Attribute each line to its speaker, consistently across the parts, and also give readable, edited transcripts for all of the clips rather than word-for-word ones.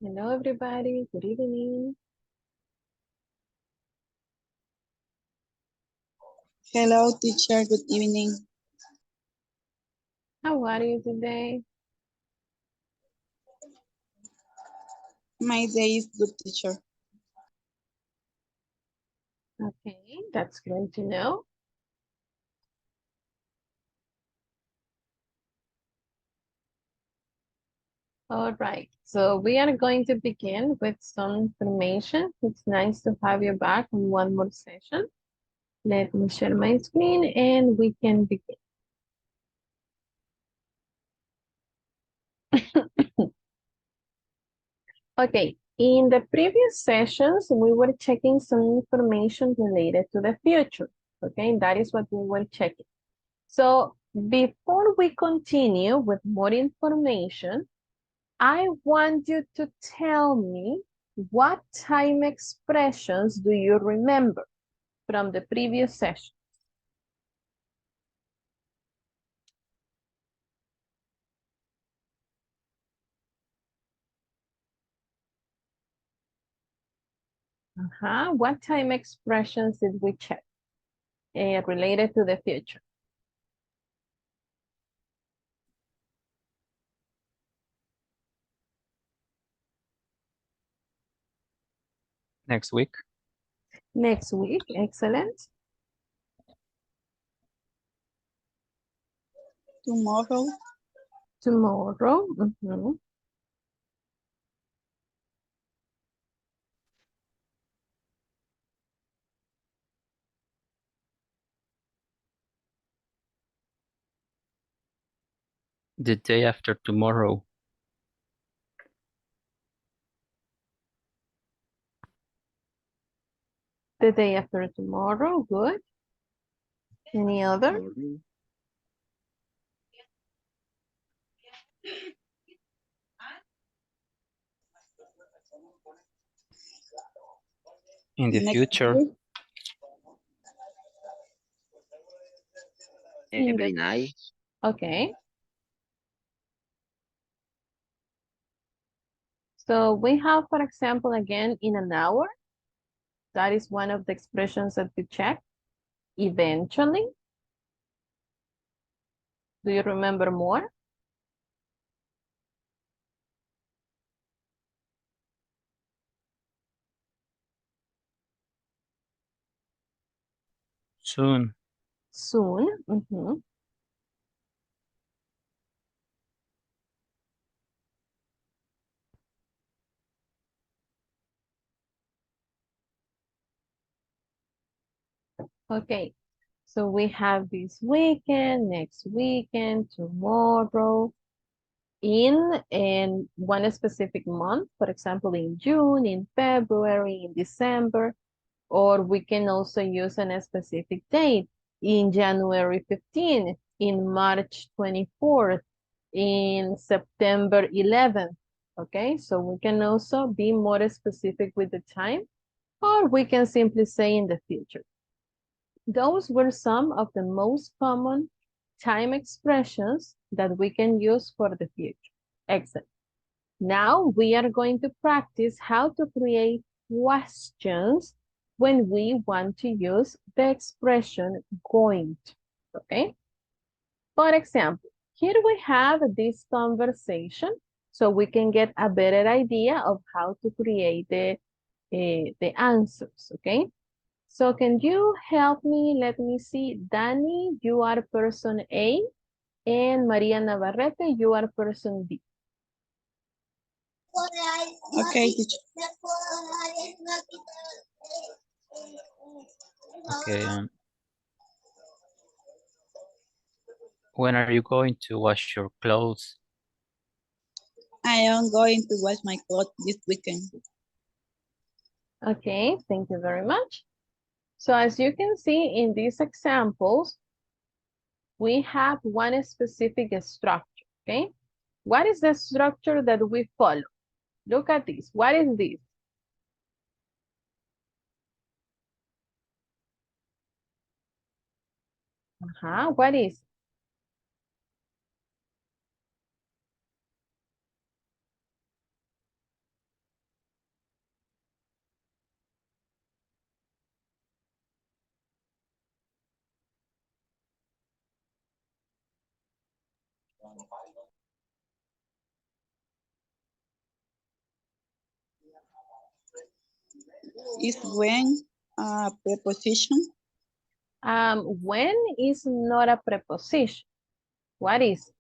Speaker 1: Hello, everybody. Good evening.
Speaker 2: Hello, teacher. Good evening.
Speaker 1: How are you today?
Speaker 2: My day is good, teacher.
Speaker 1: Okay, that's great to know. All right, so we are going to begin with some information. It's nice to have you back on one more session. Let me share my screen and we can begin. Okay, in the previous sessions, we were checking some information related to the future. Okay, that is what we were checking. So before we continue with more information, I want you to tell me what time expressions do you remember from the previous session? What time expressions did we check related to the future?
Speaker 3: Next week.
Speaker 1: Next week, excellent.
Speaker 2: Tomorrow,
Speaker 1: Tomorrow, mhm.
Speaker 3: The day after tomorrow.
Speaker 1: The day after tomorrow, good. Any other?
Speaker 3: In the
Speaker 2: next
Speaker 3: future.
Speaker 2: week,
Speaker 4: Every night.
Speaker 1: Okay. So we have, for example, again, in an hour. That is one of the expressions that we check. Eventually. Do you remember more?
Speaker 3: Soon.
Speaker 1: Soon. Mhm. Okay, so we have this weekend, next weekend, tomorrow, in one specific month, for example, in June, in February, in December, or we can also use a specific date in January 15th, in March 24th, in September 11th. Okay, so we can also be more specific with the time, or we can simply say in the future. Those were some of the most common time expressions that we can use for the future. Excellent. Now we are going to practice how to create questions when we want to use the expression going to, okay? For example, here we have this conversation so we can get a better idea of how to create the answers, okay? So can you help me? Let me see. Danny, you are person A, and Maria Navarrete, you are person B.
Speaker 2: okay, teacher.
Speaker 3: Okay. When are you going to wash your clothes?
Speaker 2: I am going to wash my clothes this weekend.
Speaker 1: Okay, thank you very much. So as you can see in these examples, we have one specific structure, okay? What is the structure that we follow? Look at this. What is this? What is?
Speaker 2: Is when a preposition?
Speaker 1: When is not a preposition. What is?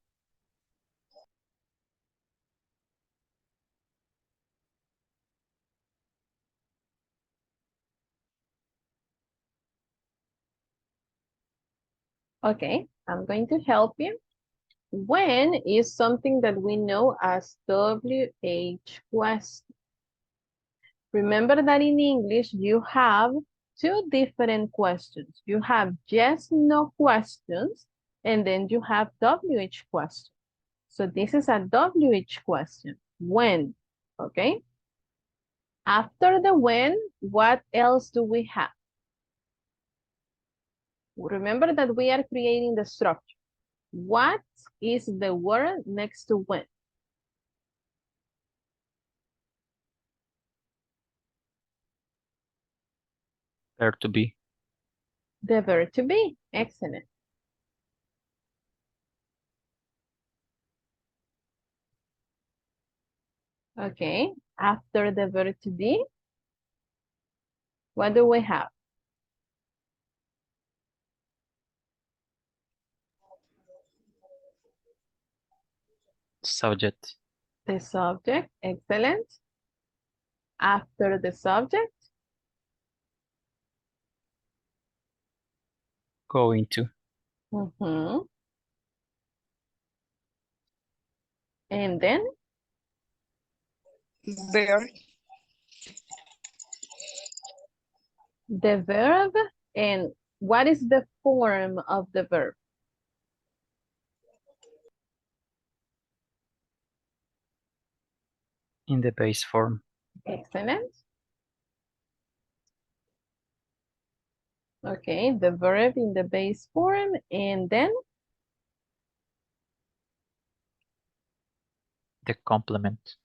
Speaker 1: Okay, I'm going to help you. When is something that we know as WH question. Remember that in English, you have two different questions. You have yes, no questions, and then you have WH question. So this is a WH question. When, okay? After the when, what else do we have? Remember that we are creating the structure. What is the word next to when?
Speaker 3: Verb to be.
Speaker 1: The verb to be. Excellent. Okay, after the verb to be, what do we have?
Speaker 3: Subject.
Speaker 1: The subject, excellent. After the subject,
Speaker 3: Going to.
Speaker 1: And then
Speaker 2: Verb.
Speaker 1: the verb, and what is the form of the verb?
Speaker 3: In the base form.
Speaker 1: Excellent. Okay, the verb in the base form, and then
Speaker 3: The complement.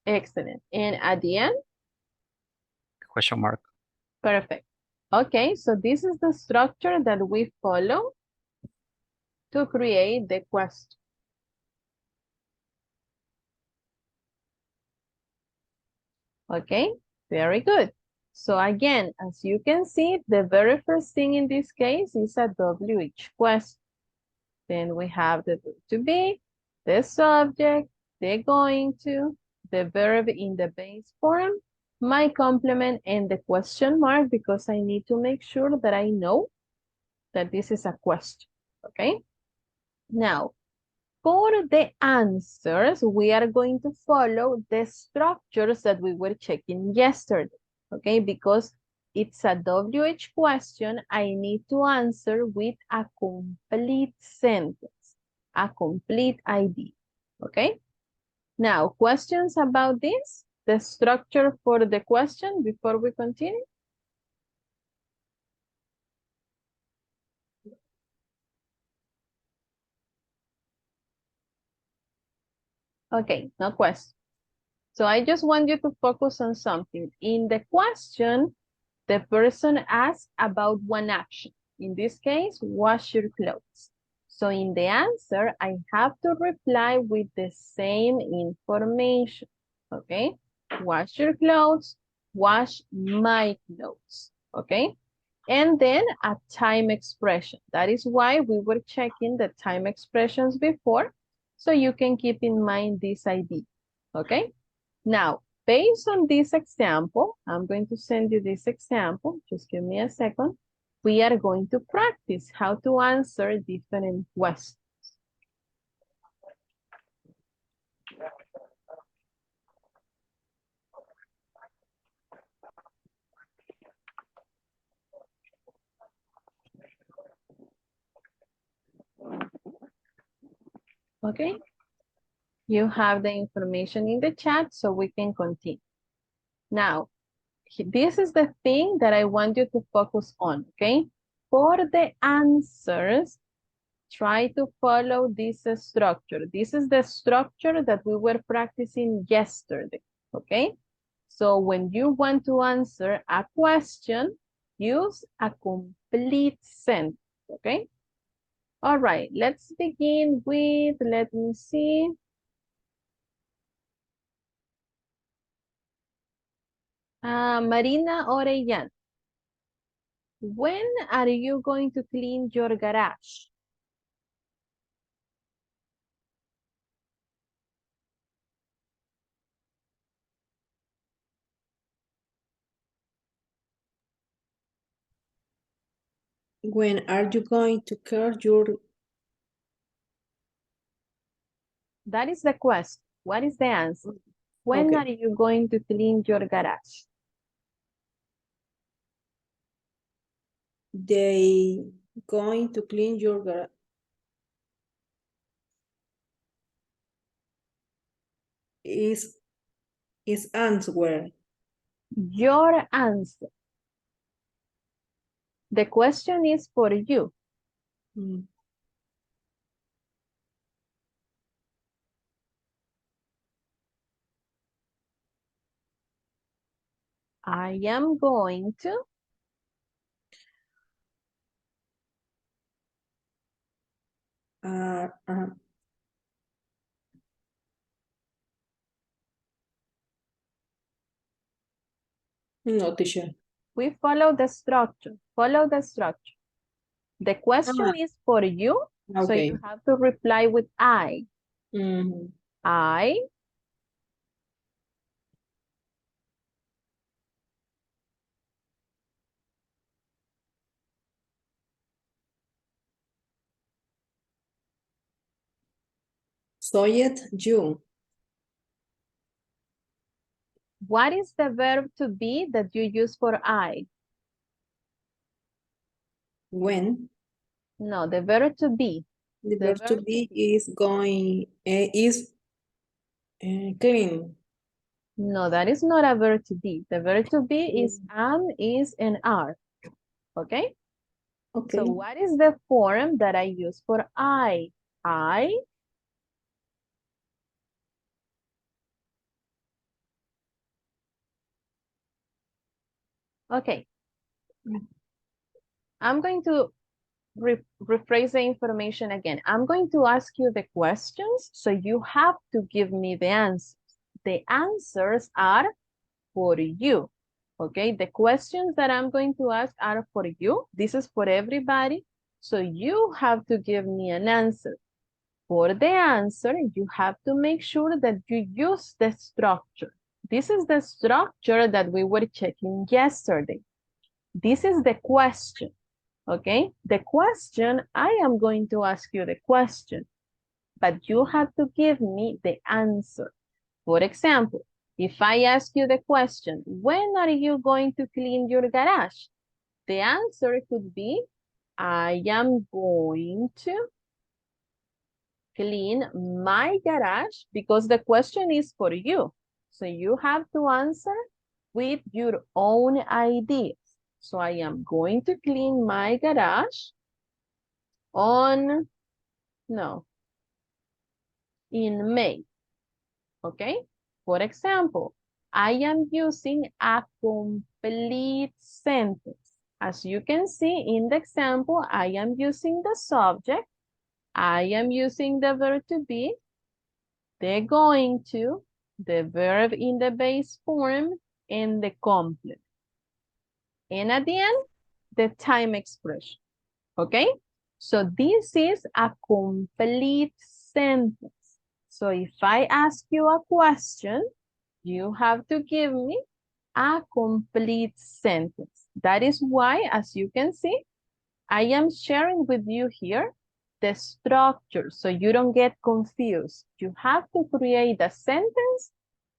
Speaker 1: excellent. And at the end,
Speaker 3: Question mark.
Speaker 1: perfect. Okay, so this is the structure that we follow to create the question. Okay, very good. So again, as you can see, the very first thing in this case is a WH question. Then we have the verb to be, the subject, the going to, the verb in the base form, my complement, and the question mark, because I need to make sure that I know that this is a question, okay? Now, for the answers, we are going to follow the structures that we were checking yesterday, okay? Because it's a WH question, I need to answer with a complete sentence, a complete ID, okay? Now, questions about this? The structure for the question before we continue? Okay, no question. So I just want you to focus on something. In the question, the person asked about one action. In this case, wash your clothes. So in the answer, I have to reply with the same information, okay? Wash your clothes, wash my clothes, okay? And then a time expression. That is why we were checking the time expressions before, so you can keep in mind this idea, okay? Now, based on this example, I'm going to send you this example. Just give me a second. We are going to practice how to answer different questions. Okay? You have the information in the chat, so we can continue. Now, this is the thing that I want you to focus on, okay? For the answers, try to follow this structure. This is the structure that we were practicing yesterday, okay? So when you want to answer a question, use a complete sentence, okay? All right, let's begin with, let me see. Marina Orellana. When are you going to clean your garage?
Speaker 4: When are you going to clear your...
Speaker 1: That is the question. What is the answer? When
Speaker 4: Okay.
Speaker 1: are you going to clean your garage?
Speaker 4: They going to clean your garage? Is answer.
Speaker 1: Your answer. The question is for you.
Speaker 4: Mm.
Speaker 1: I am going to.
Speaker 4: Uh, uh, no, teacher.
Speaker 1: We follow the structure. Follow the structure. The question is for you, so
Speaker 4: Okay.
Speaker 1: you have to reply with I.
Speaker 4: Mhm.
Speaker 1: I
Speaker 4: Soy it you.
Speaker 1: What is the verb to be that you use for I?
Speaker 4: When
Speaker 1: No, the verb to be.
Speaker 4: the
Speaker 1: The
Speaker 4: verb to
Speaker 1: verb to
Speaker 4: be
Speaker 1: be.
Speaker 4: is going is clean.
Speaker 1: No, that is not a verb to be. The verb to be is
Speaker 4: Mm.
Speaker 1: am, is, and are. Okay? So
Speaker 4: Okay.
Speaker 1: what is the form that I use for I? I, okay. I'm going to rephrase the information again. I'm going to ask you the questions, so you have to give me the answers. The answers are for you. Okay, the questions that I'm going to ask are for you. This is for everybody. So you have to give me an answer. For the answer, you have to make sure that you use the structure. This is the structure that we were checking yesterday. This is the question, okay? The question, I am going to ask you the question, but you have to give me the answer. For example, if I ask you the question, when are you going to clean your garage? The answer could be, I am going to clean my garage, because the question is for you. So you have to answer with your own ideas. So I am going to clean my garage on, no, in May, okay? For example, I am using a complete sentence. As you can see in the example, I am using the subject, I am using the verb to be, the going to, the verb in the base form, and the complement. And at the end, the time expression, okay? So this is a complete sentence. So if I ask you a question, you have to give me a complete sentence. That is why, as you can see, I am sharing with you here the structure so you don't get confused. You have to create a sentence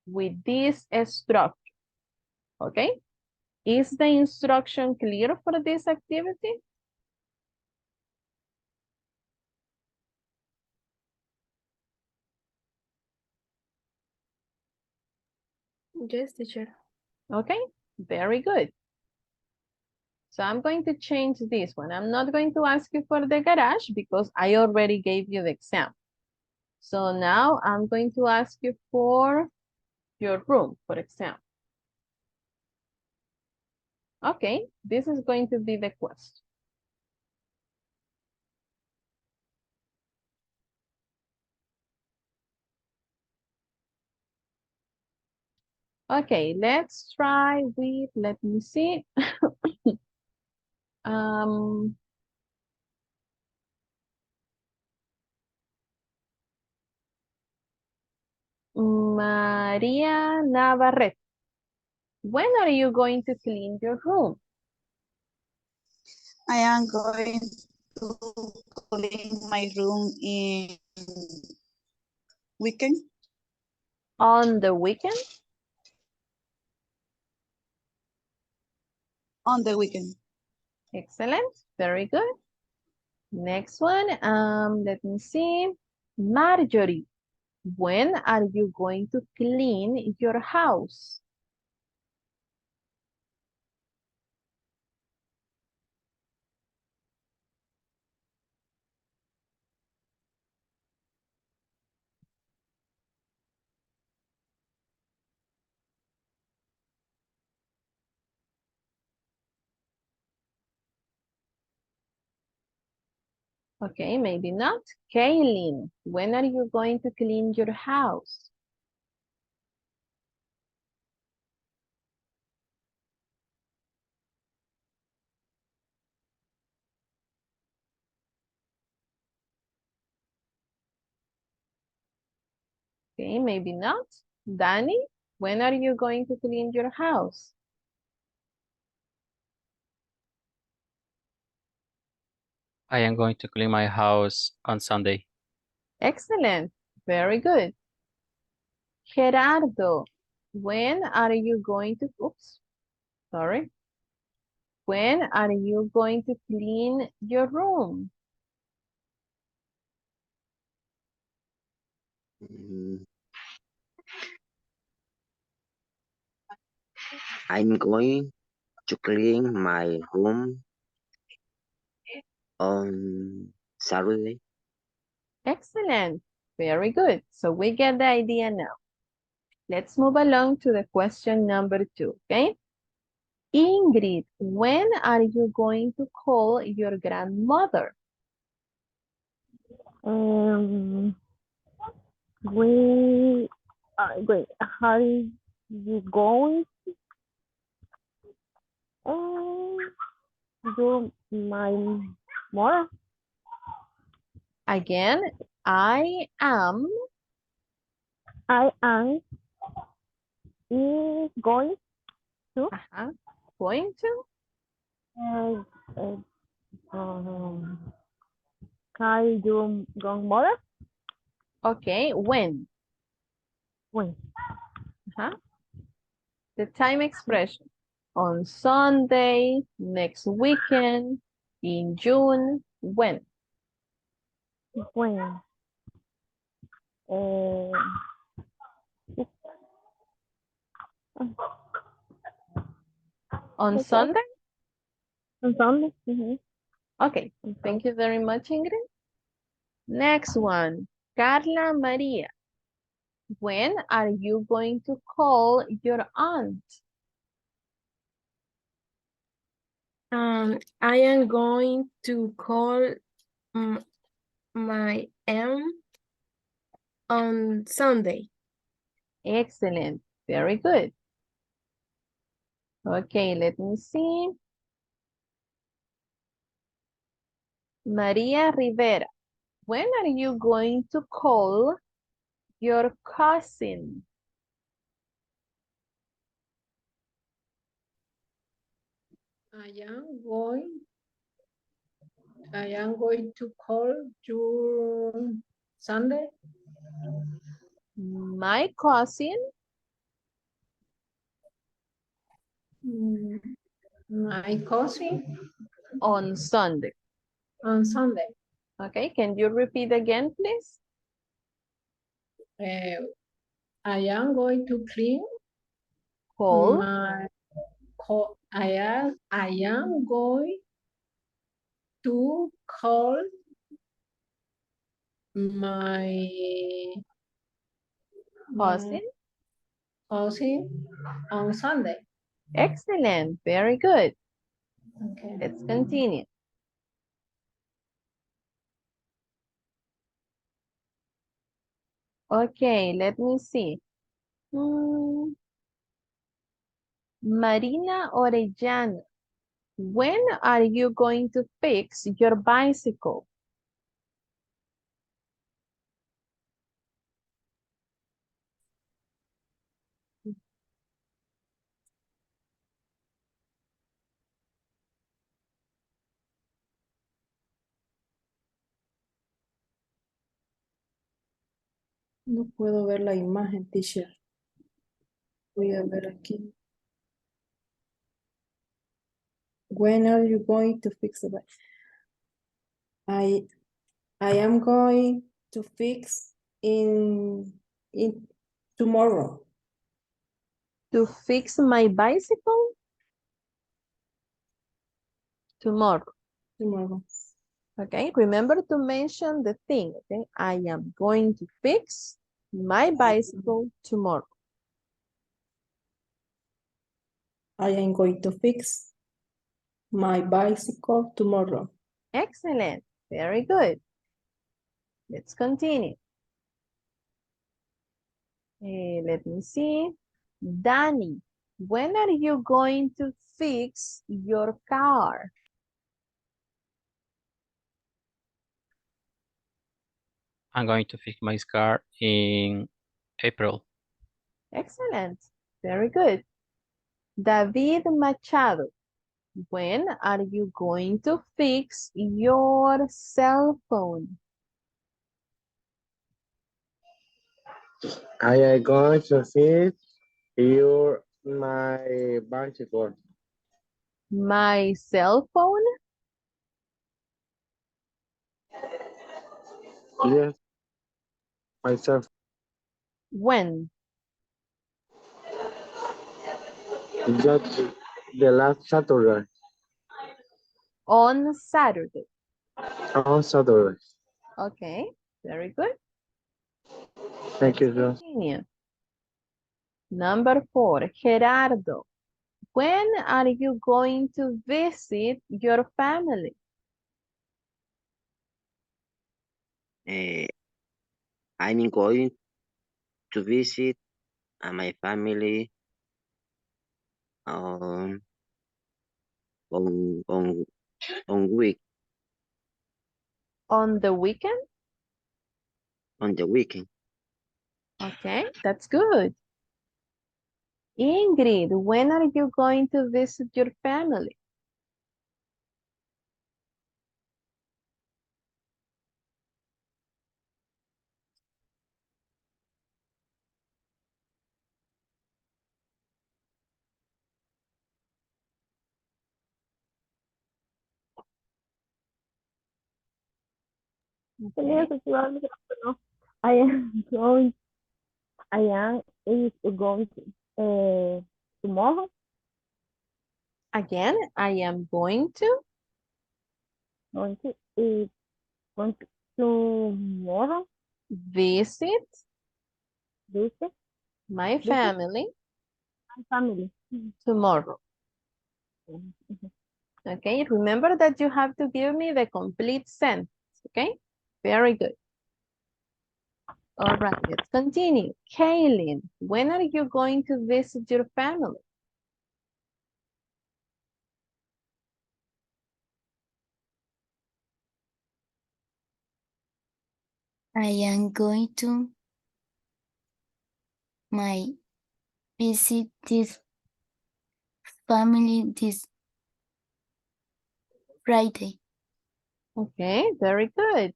Speaker 1: with this structure, okay? Is the instruction clear for this activity?
Speaker 4: Yes, teacher.
Speaker 1: Okay, very good. So I'm going to change this one. I'm not going to ask you for the garage because I already gave you the example. So now I'm going to ask you for your room, for example. Okay, this is going to be the question. Okay, let's try with, let me see. Um, Maria Navarrete, when are you going to clean your room?
Speaker 2: I am going to clean my room in weekend.
Speaker 1: On the weekend?
Speaker 2: On the weekend.
Speaker 1: Excellent, very good. Next one, let me see. Marjorie, when are you going to clean your house? Okay, maybe not. Kaylin, when are you going to clean your house? Okay, maybe not. Danny, when are you going to clean your house?
Speaker 3: I am going to clean my house on Sunday.
Speaker 1: Excellent, very good. Gerardo, when are you going to, oops, sorry. When are you going to clean your room?
Speaker 5: Mm, I'm going to clean my room on Saturday.
Speaker 1: Excellent, very good. So we get the idea now. Let's move along to the question number 2, okay? Ingrid, when are you going to call your grandmother?
Speaker 6: We wait, how you going? Um, do my mother?
Speaker 1: Again, I am,
Speaker 6: I am is going to
Speaker 1: going to,
Speaker 6: uh, uh, um, call your grandmother
Speaker 1: okay, when?
Speaker 6: when
Speaker 1: The time expression. On Sunday, next weekend, in June, when?
Speaker 6: when uh,
Speaker 1: On
Speaker 6: okay
Speaker 1: Sunday?
Speaker 6: on Sunday. Mm-hmm.
Speaker 1: Okay, thank you very much, Ingrid. Next one, Carla Maria. When are you going to call your aunt?
Speaker 7: I am going to call my aunt on Sunday.
Speaker 1: Excellent, very good. Okay, let me see. Maria Rivera, when are you going to call your cousin?
Speaker 8: I am going to call you Sunday.
Speaker 1: My cousin
Speaker 8: My cousin
Speaker 1: on Sunday.
Speaker 8: on Sunday.
Speaker 1: Okay, can you repeat again, please?
Speaker 8: I am going to clean
Speaker 1: Call
Speaker 8: my I am going to call my
Speaker 1: cousin.
Speaker 8: cousin on Sunday.
Speaker 1: Excellent, very good.
Speaker 8: Okay.
Speaker 1: Let's continue. Okay, let me see. Marina Orellana, when are you going to fix your bicycle?
Speaker 4: No puedo ver la imagen, teacher. Voy a ver aquí. When are you going to fix the bike? I am going to fix in tomorrow.
Speaker 1: To fix my bicycle? Tomorrow.
Speaker 4: Tomorrow.
Speaker 1: Okay, remember to mention the thing, okay? I am going to fix my bicycle tomorrow.
Speaker 4: I am going to fix my bicycle tomorrow.
Speaker 1: Excellent, very good. Let's continue. Let me see. Danny, when are you going to fix your car?
Speaker 3: I'm going to fix my car in April.
Speaker 1: Excellent, very good. David Machado, when are you going to fix your cell phone?
Speaker 5: I am going to feed my bicycle.
Speaker 1: My cell phone?
Speaker 5: Yes, myself.
Speaker 1: When?
Speaker 5: Just the last Saturday.
Speaker 1: On Saturday.
Speaker 5: On Saturday.
Speaker 1: Okay, very good.
Speaker 5: Thank you,
Speaker 1: Let's
Speaker 5: sir.
Speaker 1: continue. Number 4, Gerardo, when are you going to visit your family?
Speaker 5: I'm going to visit my family on on on week
Speaker 1: On the weekend?
Speaker 5: on the weekend.
Speaker 1: Okay, that's good. Ingrid, when are you going to visit your family?
Speaker 6: Tenía que estudiar, no. I am going, I am is going tomorrow,
Speaker 1: Again, I am going to
Speaker 6: going to is going to tomorrow,
Speaker 1: visit
Speaker 6: visit
Speaker 1: my family
Speaker 6: my family.
Speaker 1: tomorrow.
Speaker 6: Mhm.
Speaker 1: Okay, remember that you have to give me the complete sentence, okay? Very good. All right, let's continue. Kaylin, when are you going to visit your family?
Speaker 9: I am going to my visit this family this Friday.
Speaker 1: Okay, very good.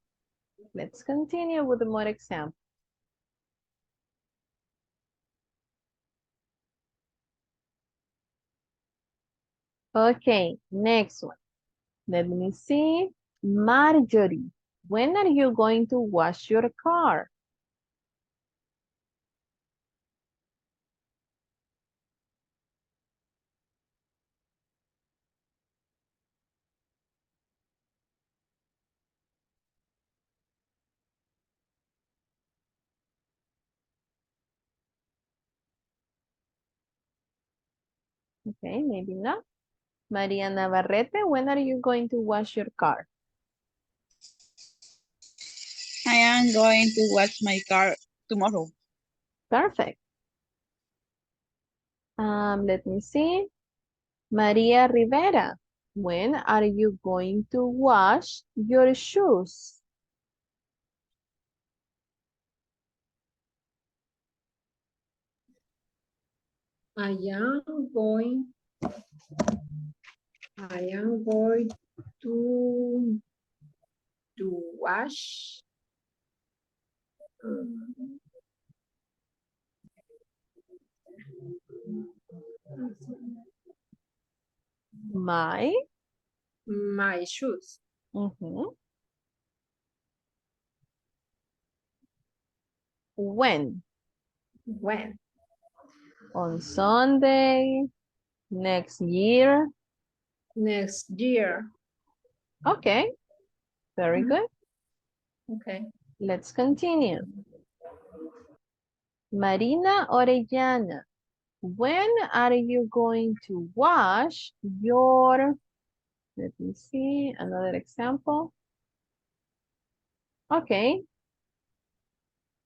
Speaker 1: Let's continue with more examples. Okay, next one. Let me see. Marjorie, when are you going to wash your car? Okay, maybe not. Maria Navarrete, when are you going to wash your car?
Speaker 2: I am going to wash my car tomorrow.
Speaker 1: Perfect. Let me see. Maria Rivera, when are you going to wash your shoes?
Speaker 8: I am going to wash um,
Speaker 1: My.
Speaker 8: my shoes.
Speaker 1: Mhm. When?
Speaker 8: When?
Speaker 1: On Sunday, next year.
Speaker 8: Next year.
Speaker 1: Okay, very
Speaker 8: Mhm.
Speaker 1: good.
Speaker 8: Okay.
Speaker 1: Let's continue. Marina Orellana, when are you going to wash your, let me see, another example. Okay,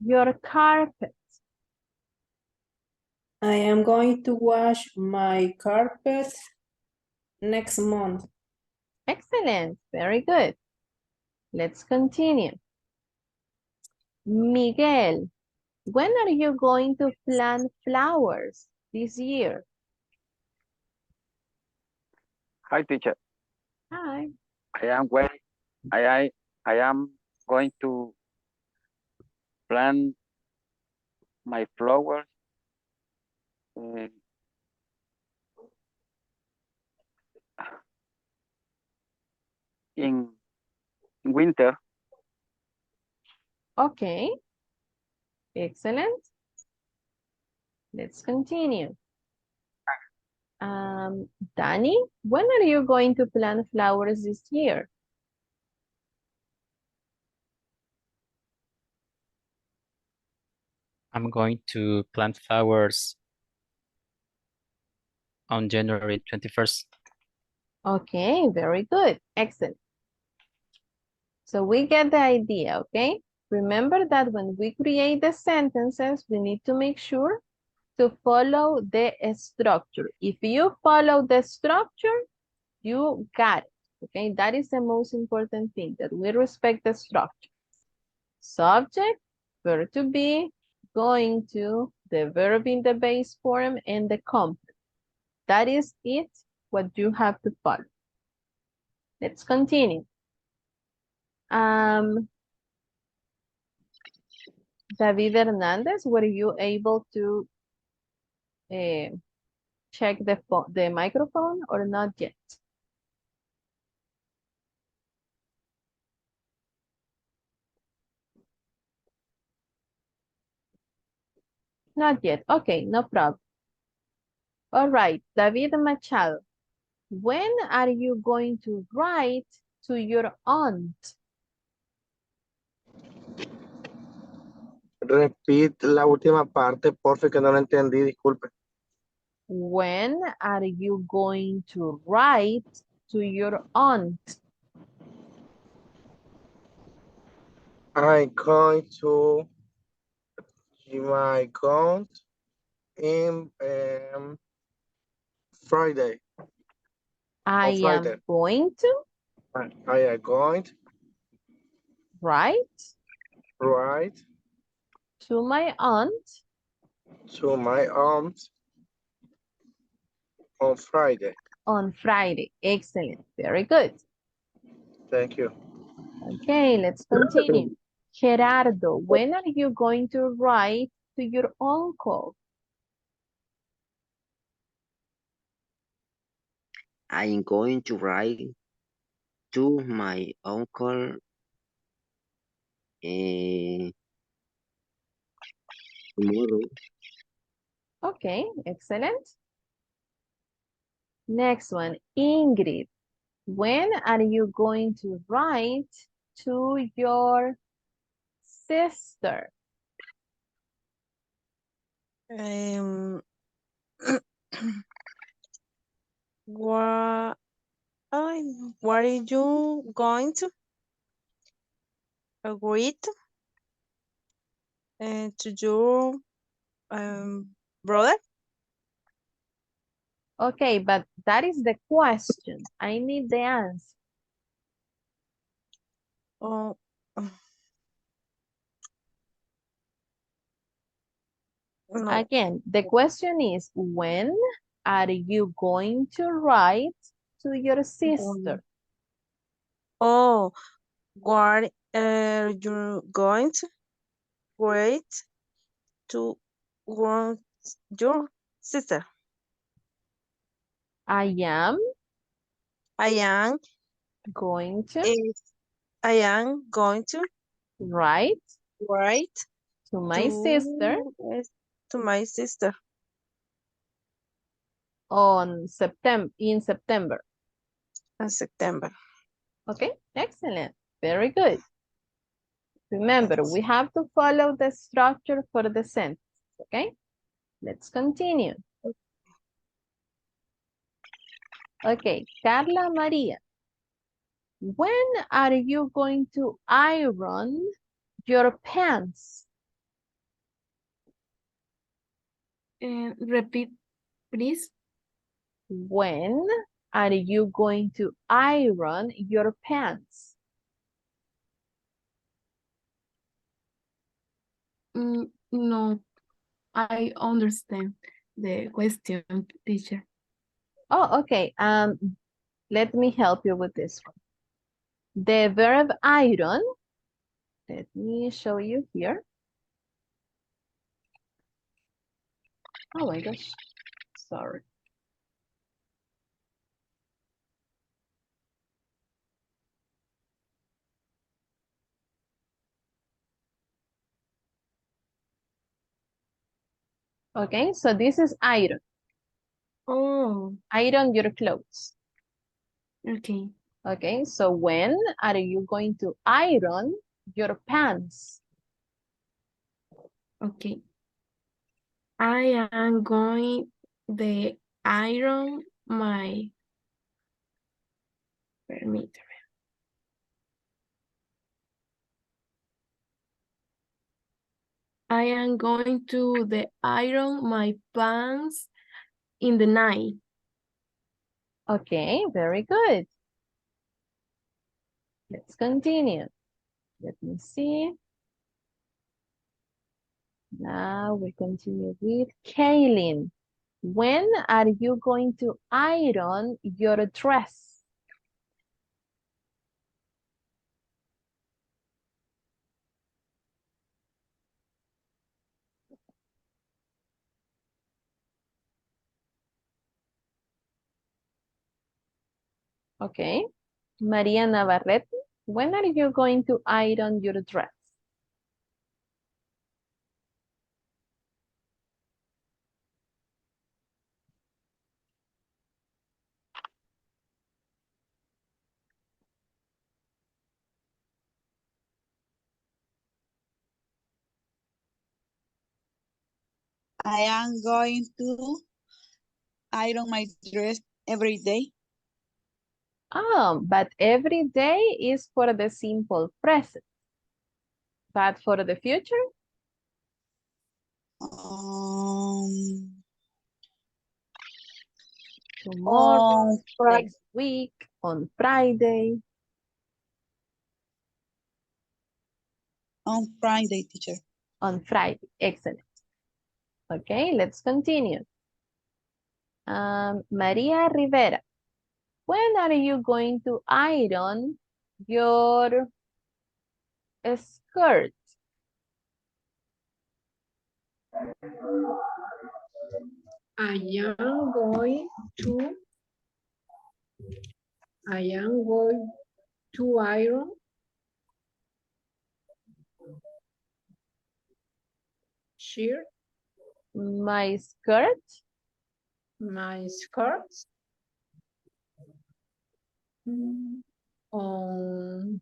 Speaker 1: your carpet.
Speaker 4: I am going to wash my carpet next month.
Speaker 1: Excellent, very good. Let's continue. Miguel, when are you going to plant flowers this year?
Speaker 10: Hi, teacher.
Speaker 1: Hi.
Speaker 10: I am going. I am going to plant my flowers uh, in winter.
Speaker 1: Okay, excellent. Let's continue. Danny, when are you going to plant flowers this year?
Speaker 3: I'm going to plant flowers on January 21st.
Speaker 1: Okay, very good. Excellent. So we get the idea, okay? Remember that when we create the sentences, we need to make sure to follow the structure. If you follow the structure, you got it, okay? That is the most important thing, that we respect the structure. Subject, verb to be, going to, the verb in the base form, and the complement. That is it, what you have to follow. Let's continue. David Hernandez, were you able to check the microphone or not yet? Not yet. Okay, no problem. All right, David Machado, when are you going to write to your aunt?
Speaker 11: Repeat la última parte, porfa, que no la entendí, disculpe.
Speaker 1: When are you going to write to your aunt?
Speaker 11: I'm going to my account in Friday.
Speaker 1: I
Speaker 11: On Friday.
Speaker 1: am going to
Speaker 11: I am going
Speaker 1: write
Speaker 11: right
Speaker 1: to my aunt
Speaker 11: to my aunt on Friday.
Speaker 1: on Friday. Excellent. Very good.
Speaker 11: Thank you.
Speaker 1: Okay, let's continue. Gerardo, when are you going to write to your uncle?
Speaker 5: I'm going to write to my uncle tomorrow.
Speaker 1: Okay, excellent. Next one, Ingrid. When are you going to write to your sister?
Speaker 2: Um, what, what are you going to agree to your brother?
Speaker 1: Okay, but that is the question. I need the answer.
Speaker 12: Oh, no.
Speaker 1: Again, the question is, when are you going to write to your sister?
Speaker 12: Oh, what are you going to write to want your sister?
Speaker 1: I am
Speaker 12: I am
Speaker 1: going to
Speaker 12: I am going to
Speaker 1: write
Speaker 12: write
Speaker 1: to my sister
Speaker 12: to my sister
Speaker 1: on in September.
Speaker 12: in September.
Speaker 1: Okay, excellent. Very good. Remember, we have to follow the structure for the sentence, okay? Let's continue. Okay, Carla Maria. When are you going to iron your pants?
Speaker 7: Repeat, please.
Speaker 1: When are you going to iron your pants?
Speaker 7: No, I understand the question, teacher.
Speaker 1: Oh, okay. Let me help you with this one. The verb iron, let me show you here. Oh my gosh, sorry. Okay, so this is iron.
Speaker 7: Oh,
Speaker 1: Iron your clothes.
Speaker 7: okay.
Speaker 1: Okay, so when are you going to iron your pants?
Speaker 7: Okay. I am going to iron my, permítame. I am going to iron my pants in the night.
Speaker 1: Okay, very good. Let's continue. Let me see. Now we continue with Kaylin. When are you going to iron your dress? Okay. Maria Navarrete, when are you going to iron your dress?
Speaker 2: I am going to iron my dress every day.
Speaker 1: But every day is for the simple present. But for the future? Tomorrow, next week, on Friday.
Speaker 2: On Friday, teacher.
Speaker 1: On Friday, excellent. Okay, let's continue. Maria Rivera, when are you going to iron your skirt?
Speaker 8: I am going to iron shirt.
Speaker 1: My skirt?
Speaker 8: My skirts on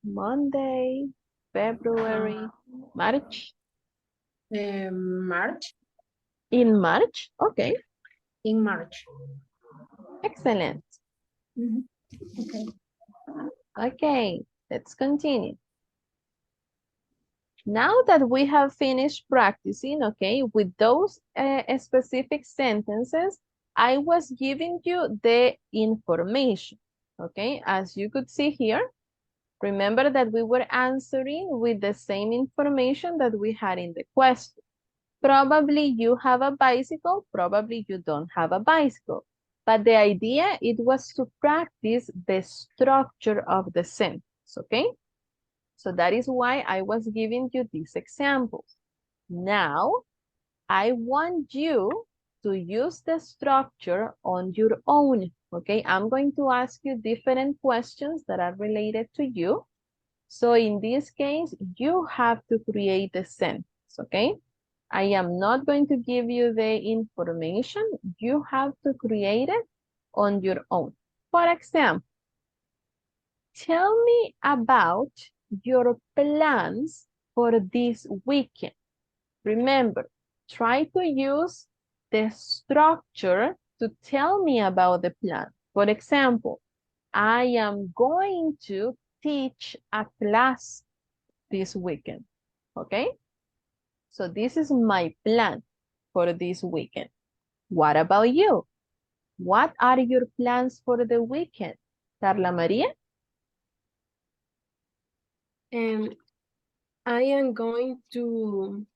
Speaker 1: Monday, February, March?
Speaker 8: March.
Speaker 1: In March? Okay.
Speaker 8: In March.
Speaker 1: Excellent.
Speaker 8: Okay.
Speaker 1: Okay. Let's continue. Now that we have finished practicing, okay, with those specific sentences, I was giving you the information, okay? As you could see here, remember that we were answering with the same information that we had in the question. Probably you have a bicycle, probably you don't have a bicycle. But the idea, it was to practice the structure of the sentence, okay? So that is why I was giving you these examples. Now, I want you to use the structure on your own, okay? I'm going to ask you different questions that are related to you. So in this case, you have to create a sentence, okay? I am not going to give you the information. You have to create it on your own. For example, tell me about your plans for this weekend. Remember, try to use the structure to tell me about the plan. For example, I am going to teach a class this weekend, okay? So this is my plan for this weekend. What about you? What are your plans for the weekend? Carla Maria?
Speaker 7: I am going to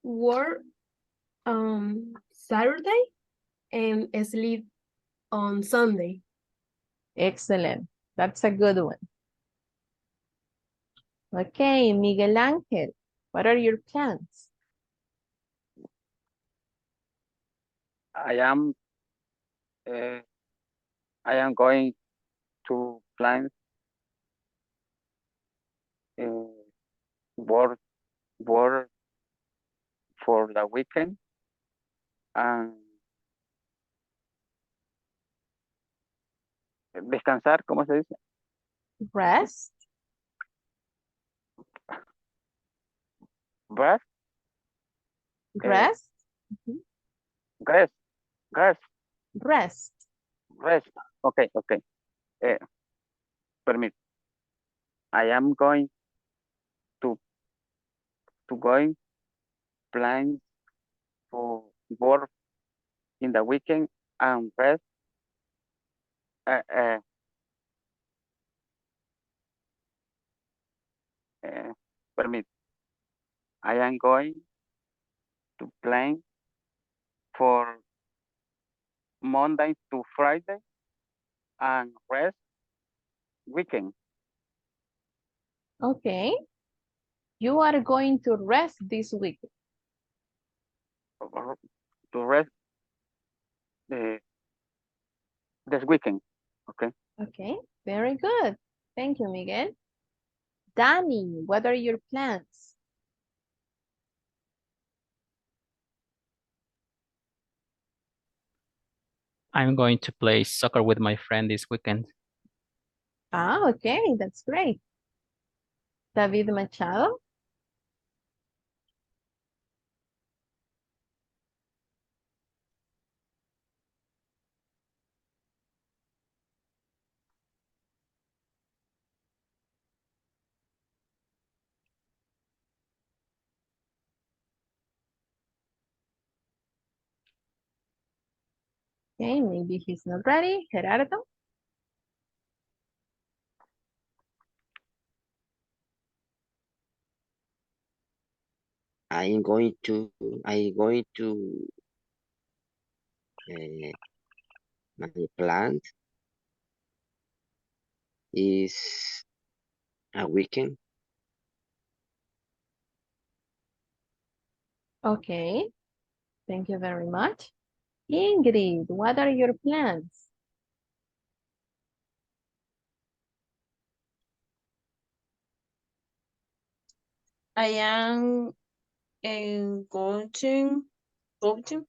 Speaker 7: work on Saturday and sleep on Sunday.
Speaker 1: Excellent. That's a good one. Okay, Miguel Ángel, what are your plans?
Speaker 10: I am going to plan work for the weekend and descansar, ¿cómo se dice?
Speaker 1: Rest.
Speaker 10: Rest.
Speaker 1: Rest.
Speaker 10: Rest. Rest.
Speaker 1: Rest.
Speaker 10: Rest. Okay, okay. Permit. I am going to going plan for work in the weekend and rest. Permit. I am going to plan for Monday to Friday and rest weekend.
Speaker 1: Okay. You are going to rest this week.
Speaker 10: To rest this weekend. Okay.
Speaker 1: Okay, very good. Thank you, Miguel. Danny, what are your plans?
Speaker 3: I'm going to play soccer with my friend this weekend.
Speaker 1: Ah, okay, that's great. David Machado? Okay, maybe he's not ready. Gerardo?
Speaker 5: I'm going to my plan is a weekend.
Speaker 1: Okay, thank you very much. Ingrid, what are your plans?
Speaker 12: I am going to plan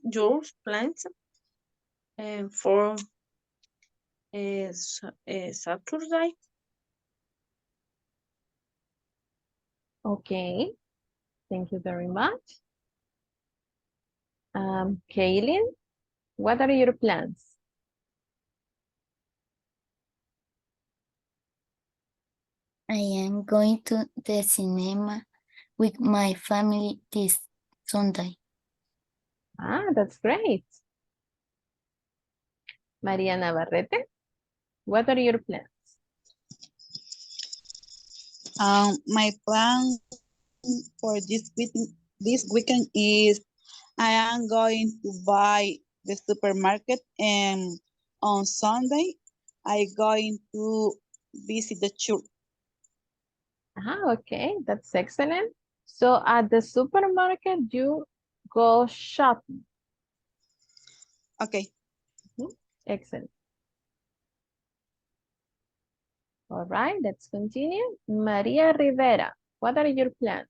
Speaker 12: your plans for Saturday.
Speaker 1: Okay, thank you very much. Kaylin, what are your plans?
Speaker 9: I am going to the cinema with my family this Sunday.
Speaker 1: Ah, that's great. Maria Navarrete, what are your plans?
Speaker 2: My plan for this weekend is I am going to buy the supermarket, and on Sunday I going to visit the church.
Speaker 1: Ah, okay, that's excellent. So at the supermarket, you go shopping.
Speaker 2: Okay.
Speaker 1: Excellent. All right, let's continue. Maria Rivera, what are your plans?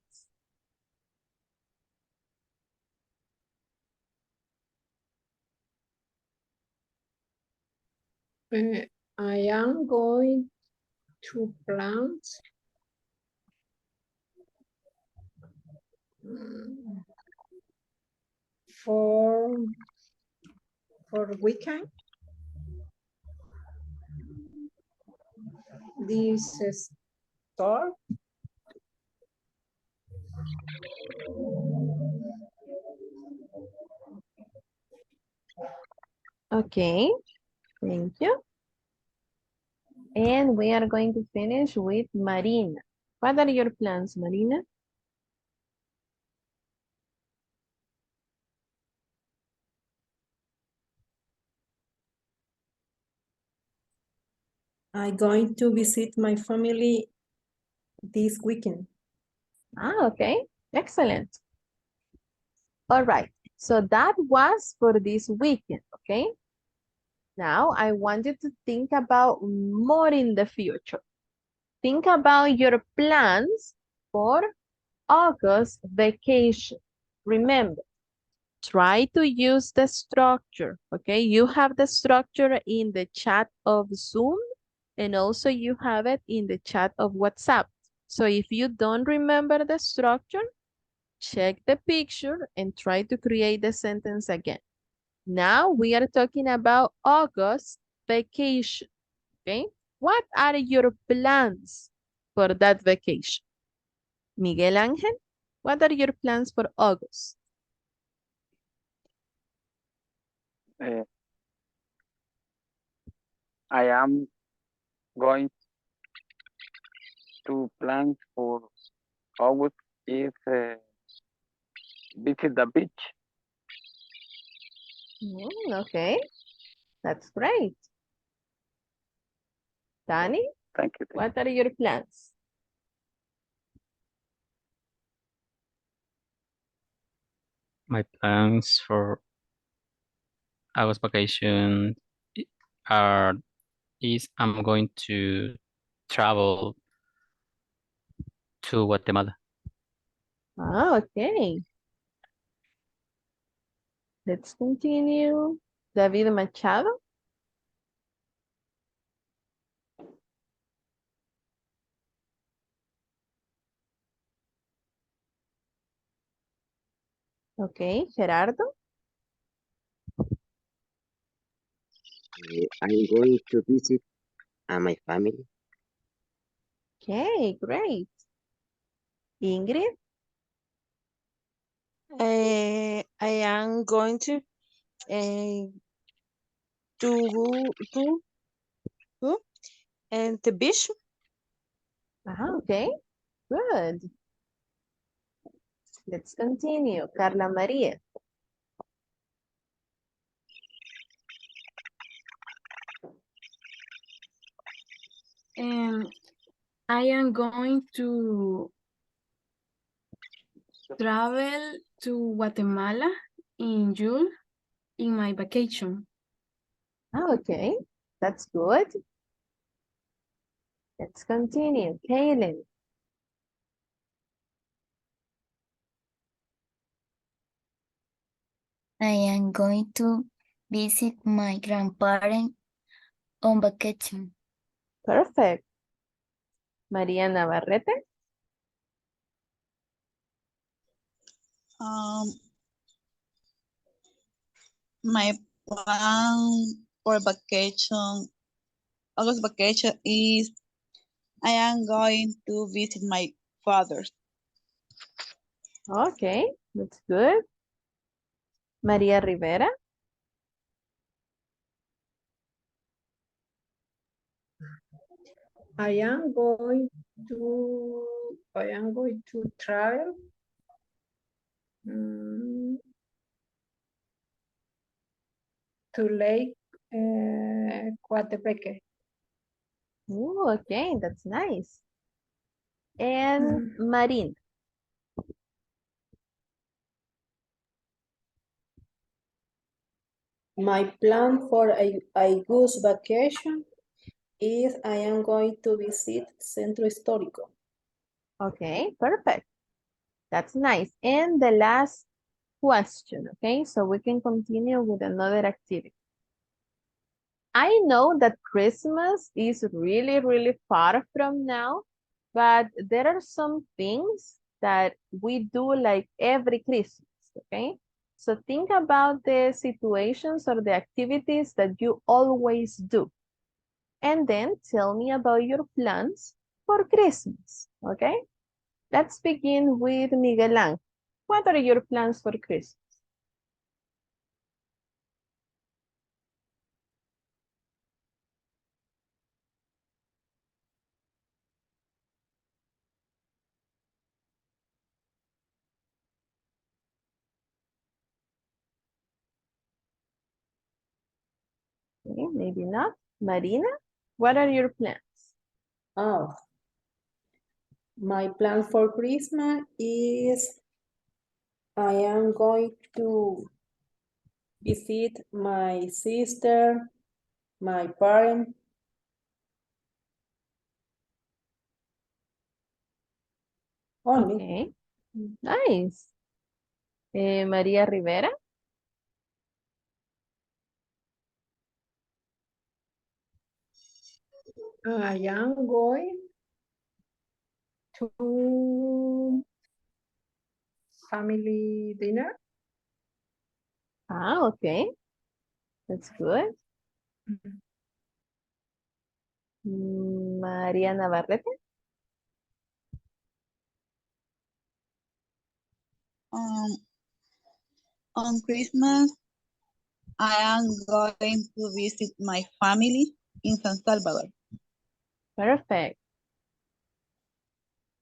Speaker 8: I am going to plant for weekend. This store.
Speaker 1: Okay, thank you. And we are going to finish with Marina. What are your plans, Marina?
Speaker 4: I'm going to visit my family this weekend.
Speaker 1: Ah, okay, excellent. All right, so that was for this weekend, okay? Now I want you to think about more in the future. Think about your plans for August vacation. Remember, try to use the structure, okay? You have the structure in the chat of Zoom, and also you have it in the chat of WhatsApp. So if you don't remember the structure, check the picture and try to create the sentence again. Now we are talking about August vacation, okay? What are your plans for that vacation? Miguel Ángel, what are your plans for August?
Speaker 10: I am going to plan for August is visit the beach.
Speaker 1: Okay, that's great. Danny,
Speaker 10: Thank you.
Speaker 1: what are your plans?
Speaker 3: My plans for August vacation are I'm going to travel to Guatemala.
Speaker 1: Ah, okay. Let's continue. David Machado. Okay, Gerardo.
Speaker 5: I'm going to visit my family.
Speaker 1: Okay, great. Ingrid.
Speaker 12: I am going to and the beach.
Speaker 1: Okay, good. Let's continue. Carla Maria.
Speaker 7: I am going to travel to Guatemala in June in my vacation.
Speaker 1: Okay, that's good. Let's continue. Kaylin.
Speaker 9: I am going to visit my grandparents on vacation.
Speaker 1: Perfect. María Navarrete.
Speaker 2: My plan for vacation, August vacation is I am going to visit my father.
Speaker 1: Okay, that's good. Maria Rivera.
Speaker 8: I am going to travel to Lake Coatepeque.
Speaker 1: Oh, okay, that's nice. And Marine.
Speaker 4: My plan for a goose vacation is I am going to visit Centro Histórico.
Speaker 1: Okay, perfect. That's nice. And the last question, okay? So we can continue with another activity. I know that Christmas is really, really far from now, but there are some things that we do like every Christmas, okay? So think about the situations or the activities that you always do. And then tell me about your plans for Christmas, okay? Let's begin with Miguel Ángel. What are your plans for Christmas? Okay, maybe not. Marina, what are your plans?
Speaker 4: Oh, my plan for Christmas is I am going to visit my sister, my parents. Only.
Speaker 1: Okay, nice. María Rivera.
Speaker 8: I am going to family dinner.
Speaker 1: Ah, okay. That's good. María Navarrete.
Speaker 2: On Christmas, I am going to visit my family in San Salvador.
Speaker 1: Perfect.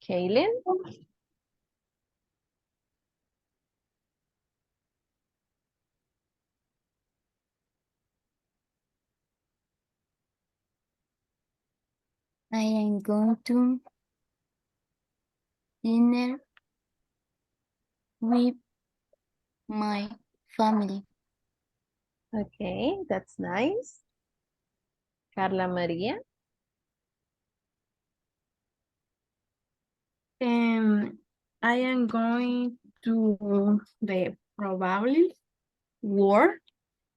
Speaker 1: Kaylin.
Speaker 9: I am going to dinner with my family.
Speaker 1: Okay, that's nice. Carla María.
Speaker 7: I am going to the probably work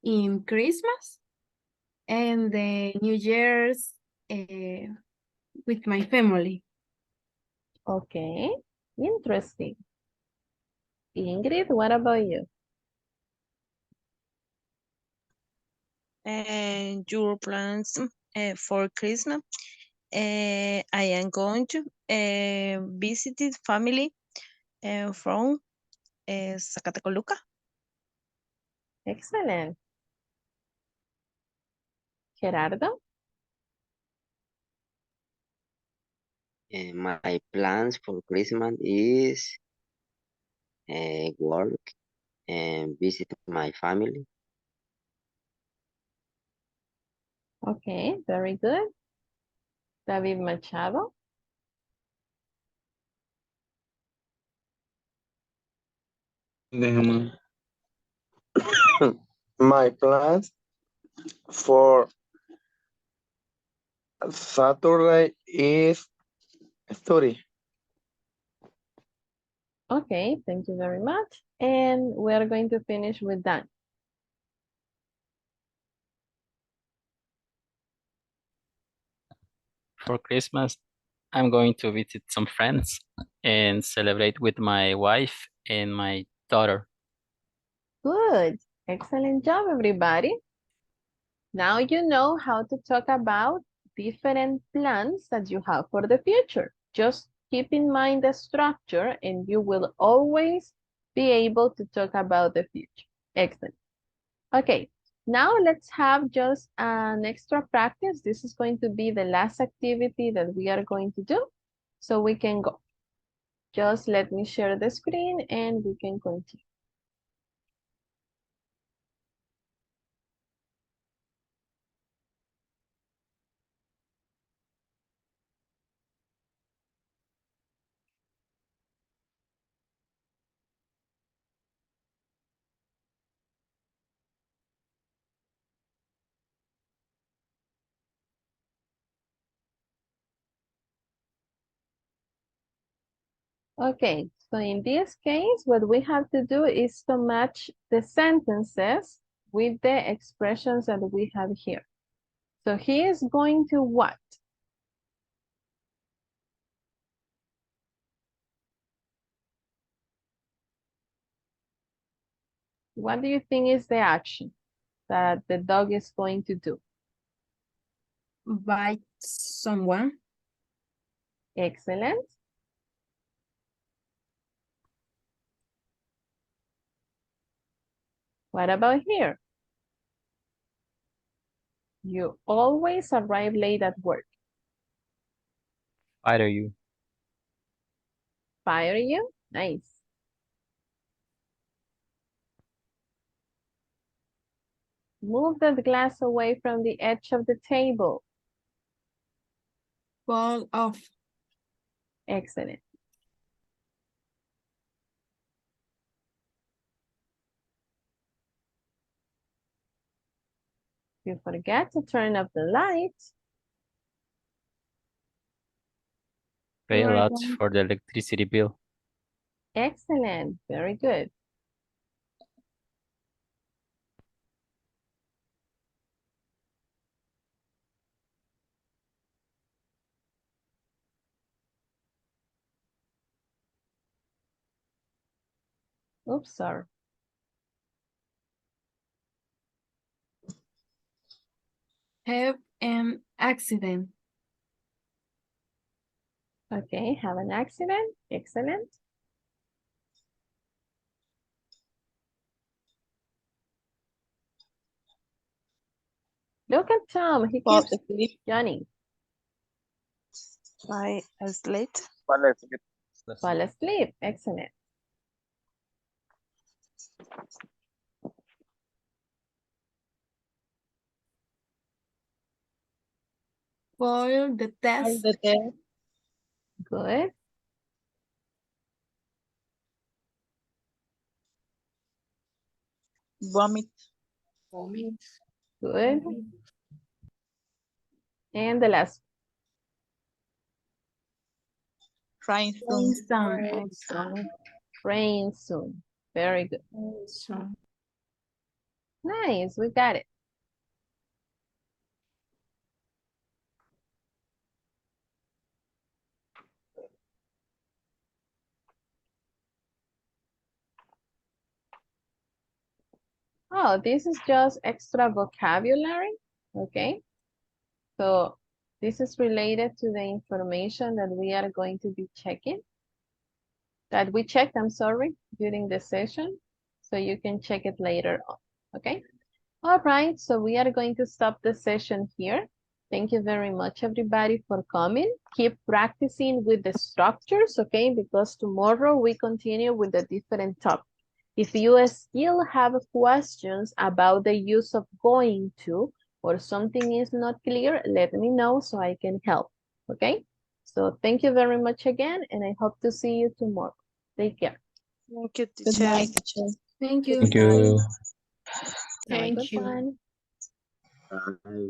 Speaker 7: in Christmas and the New Year's with my family.
Speaker 1: Okay, interesting. Ingrid, what about you?
Speaker 12: And your plans for Christmas? I am going to visit family from Zacatecoluca.
Speaker 1: Excellent. Gerardo.
Speaker 5: My plans for Christmas is work and visit my family.
Speaker 1: Okay, very good. David Machado.
Speaker 11: My plans for Saturday is study.
Speaker 1: Okay, thank you very much. And we are going to finish with Dan.
Speaker 3: For Christmas, I'm going to visit some friends and celebrate with my wife and my daughter.
Speaker 1: Good. Excellent job, everybody. Now you know how to talk about different plans that you have for the future. Just keep in mind the structure and you will always be able to talk about the future. Excellent. Okay, now let's have just an extra practice. This is going to be the last activity that we are going to do. So we can go. Just let me share the screen and we can continue. Okay, so in this case, what we have to do is to match the sentences with the expressions that we have here. So he is going to what? What do you think is the action that the dog is going to do?
Speaker 7: Bite someone.
Speaker 1: Excellent. What about here? You always arrive late at work.
Speaker 3: Fire you.
Speaker 1: Fire you? Nice. Move that glass away from the edge of the table.
Speaker 7: Fall off.
Speaker 1: Excellent. You forget to turn off the lights.
Speaker 3: Pay a
Speaker 7: We're
Speaker 3: lot
Speaker 7: going-
Speaker 3: for the electricity bill.
Speaker 1: Excellent. Very good. Oops, sorry.
Speaker 7: Have an accident.
Speaker 1: Okay, have an accident. Excellent. Look at Tom. He
Speaker 2: Fall
Speaker 1: keeps
Speaker 2: asleep.
Speaker 1: Johnny.
Speaker 12: By a slate.
Speaker 1: Fall asleep. Excellent.
Speaker 7: Foil the
Speaker 2: All
Speaker 7: test.
Speaker 2: the day.
Speaker 1: Good.
Speaker 2: Vomit.
Speaker 8: Vomit.
Speaker 1: Good. And the last.
Speaker 2: Trying soon.
Speaker 7: Brainstorm.
Speaker 1: Rain soon. Very good.
Speaker 8: So,
Speaker 1: Nice. We got it. Oh, this is just extra vocabulary. Okay. So this is related to the information that we are going to be checking. That we checked, I'm sorry, during the session. So you can check it later on. Okay. All right. So we are going to stop the session here. Thank you very much, everybody, for coming. Keep practicing with the structures, okay? Because tomorrow we continue with a different topic. If you still have questions about the use of going to or something is not clear, let me know so I can help, okay? So thank you very much again, and I hope to see you tomorrow. Take care.
Speaker 12: Thank you,
Speaker 2: Good
Speaker 12: teacher.
Speaker 2: night, teacher.
Speaker 7: Thank you.
Speaker 3: Thank you.
Speaker 1: Have a
Speaker 8: thank
Speaker 1: good
Speaker 8: you.
Speaker 1: one.
Speaker 5: Bye.